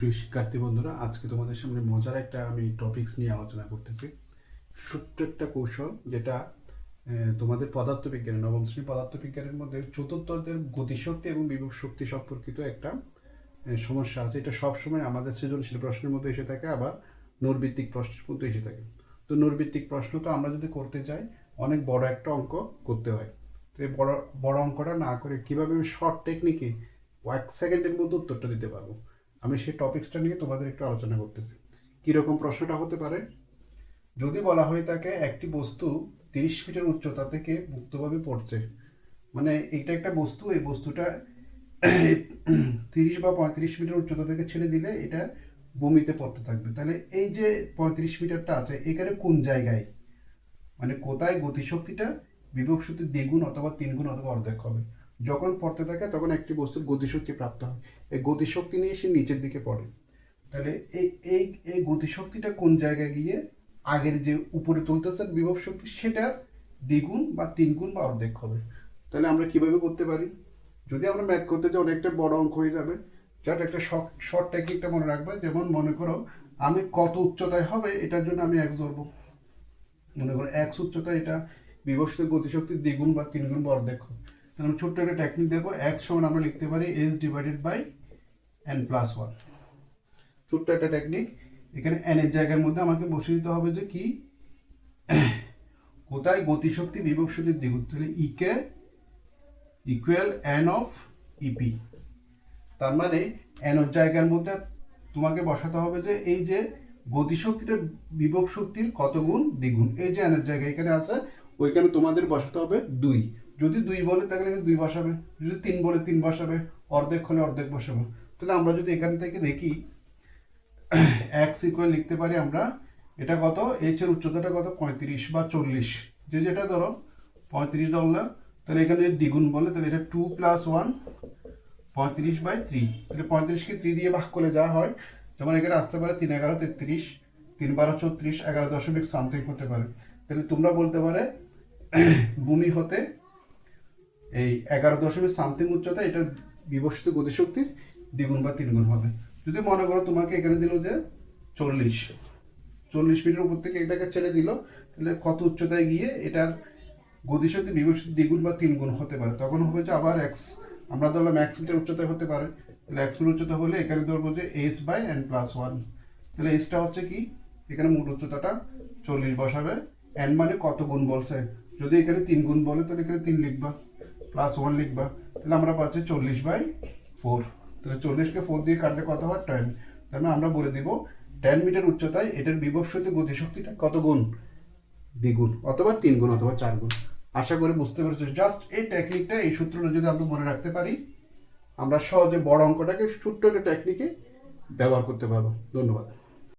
প্রিয় শিক্ষার্থী বন্ধুরা, আজকে তোমাদের সামনে মজার একটা আমি টপিকস নিয়ে আলোচনা করতেছি। ছোট্ট একটা কৌশল, যেটা তোমাদের পদার্থবিজ্ঞানের নবম শ্রেণী পদার্থবিজ্ঞানের মধ্যে চতুর্থ অধ্যায়ের গতিশক্তি এবং বিভব শক্তি সম্পর্কিত একটা সমস্যা আছে। এটা সবসময় আমাদের সৃজনশীল প্রশ্নের মধ্যে এসে থাকে, আবার নূরভিত্তিক প্রশ্নের মধ্যে এসে থাকে। তো নূরভিত্তিক প্রশ্ন তো আমরা যদি করতে যাই, অনেক বড় একটা অঙ্ক করতে হয়। তো এই বড় বড় অঙ্কটা না করে কীভাবে আমি শর্ট টেকনিকে 1 সেকেন্ডের মধ্যে উত্তরটা দিতে পারবো, আমি সেই টপিক্সটা নিয়ে তোমাদের একটু আলোচনা করতেছি। কীরকম প্রশ্নটা হতে পারে, যদি বলা হয়ে থাকে একটি বস্তু 30 ফিটের উচ্চতা থেকে মুক্তভাবে পড়ছে, মানে এইটা একটা বস্তু, এই বস্তুটা 30 বা 35 মিটার উচ্চতা থেকে ছেড়ে দিলে এটা ভূমিতে পড়তে থাকবে। তাহলে এই যে 35 মিটারটা আছে, এখানে কোন জায়গায়, মানে কোথায় গতিশক্তিটা বিভব শক্তির দ্বিগুণ অথবা 3 গুণ অথবা অর্ধেক হবে। যখন পড়তে থাকে তখন একটি বস্তুর গতিশক্তি প্রাপ্ত হয়, এই গতিশক্তি নিয়ে সে নিচের দিকে পড়ে। তাহলে এই এই এই গতিশক্তিটা কোন জায়গায় গিয়ে আগের যে উপরে তুলতেছে বিভব শক্তি, সেটার দ্বিগুণ বা 3 গুণ বা অর্ধেক হবে। তাহলে আমরা কিভাবে করতে পারি, যদি আমরা ম্যাথ করতে যাই অনেকটা বড় অঙ্ক হয়ে যাবে। জাস্ট একটা শর্ট টেকনিকটা মনে রাখবে। যেমন মনে করো আমি কত উচ্চতায় হবে এটার জন্য আমি এক্স ধরবো। মনে করো এক্স উচ্চতা, এটা বিভব গতিশক্তির দ্বিগুণ বা 3 গুণ বা অর্ধেক হবে। তাহলে আমি ছোট্ট একটা টেকনিক দেখবো, এক্স সমান আমরা লিখতে পারি এস ডিভাইডেড বাই n+1। ছোট্ট একটা টেকনিক, এখানে এন এর জায়গার মধ্যে আমাকে বসিয়ে দিতে হবে যে কি, কোথায় গতিশক্তি বিভব শক্তির দ্বিগুণ। তাহলে ইকে ইকুয়াল এন অফ ইপি। তার মানে এন এর জায়গার মধ্যে তোমাকে বসাতে হবে যে এই যে গতিশক্তিটা বিভব শক্তির কত গুণ দ্বিগুণ, এই যে এন এর জায়গা এখানে আছে, ওইখানে তোমাদের বসাতে হবে 2। যদি 2 বলে তাহলে 2 বসাবে, যদি 3 বলে 3 বসাবে, অর্ধেক হলে অর্ধেক বসাবে। তাহলে আমরা যদি এখান থেকে দেখি এক্স ইকুয়াল লিখতে পারি আমরা, এটা কত, এইচ এর উচ্চতাটা কত 35 বা 40, যে যেটা ধরো 35 ধরলাম। তাহলে এখানে যদি দ্বিগুণ বলে তাহলে এটা 2 + 1 35/3। তাহলে 35কে 3 দিয়ে ভাগ করলে যা হয়, যেমন এখানে আসতে পারে 3 × 11 = 33, 3 × 12 = 34, 11 দশমিক সামথিং হতে পারে। তাহলে তোমরা বলতে পারে ভূমি হতে এই 11 দশমিক সামথিং উচ্চতা, এটার বিভব গতিশক্তির দ্বিগুণ বা 3 গুণ হবে। যদি মনে করো তোমাকে এখানে দিল যে 40 ফিটের উপর থেকে এটাকে ছেড়ে দিল, তাহলে কত উচ্চতায় গিয়ে এটার গতিশক্তি বিভব শক্তি দ্বিগুণ বা 3 গুণ হতে পারে। তখন হবে যে আবার এক্স, আমরা ধরলাম এক্স মিটার উচ্চতায় হতে পারে। তাহলে এক্স মিটার উচ্চতা হলে এখানে ধরবো যে এস বাই n+1। তাহলে এসটা হচ্ছে কি, এখানে মূল উচ্চতাটা 40 বসাবে, এন মানে কত গুণ বলছে, যদি এখানে 3 গুণ বলে তাহলে এখানে 3 লিখবা, +1 লিখবা। তাহলে আমরা পাচ্ছি 40/4। তাহলে 40কে 4 দিয়ে কাটলে কত হয় 10। তার মানে আমরা বলে দিব 10 মিটার উচ্চতায় এটার বিভব শক্তি গতিশক্তিটা কত গুণ দ্বিগুণ অথবা 3 গুণ অথবা 4 গুণ। আশা করি বুঝতে পেরেছি। জাস্ট এই টেকনিকটা, এই সূত্রটা যদি আমরা মনে রাখতে পারি, আমরা সহজে বড় অঙ্কটাকে ছোট্ট একটা টেকনিকে ব্যবহার করতে পারবো। ধন্যবাদ।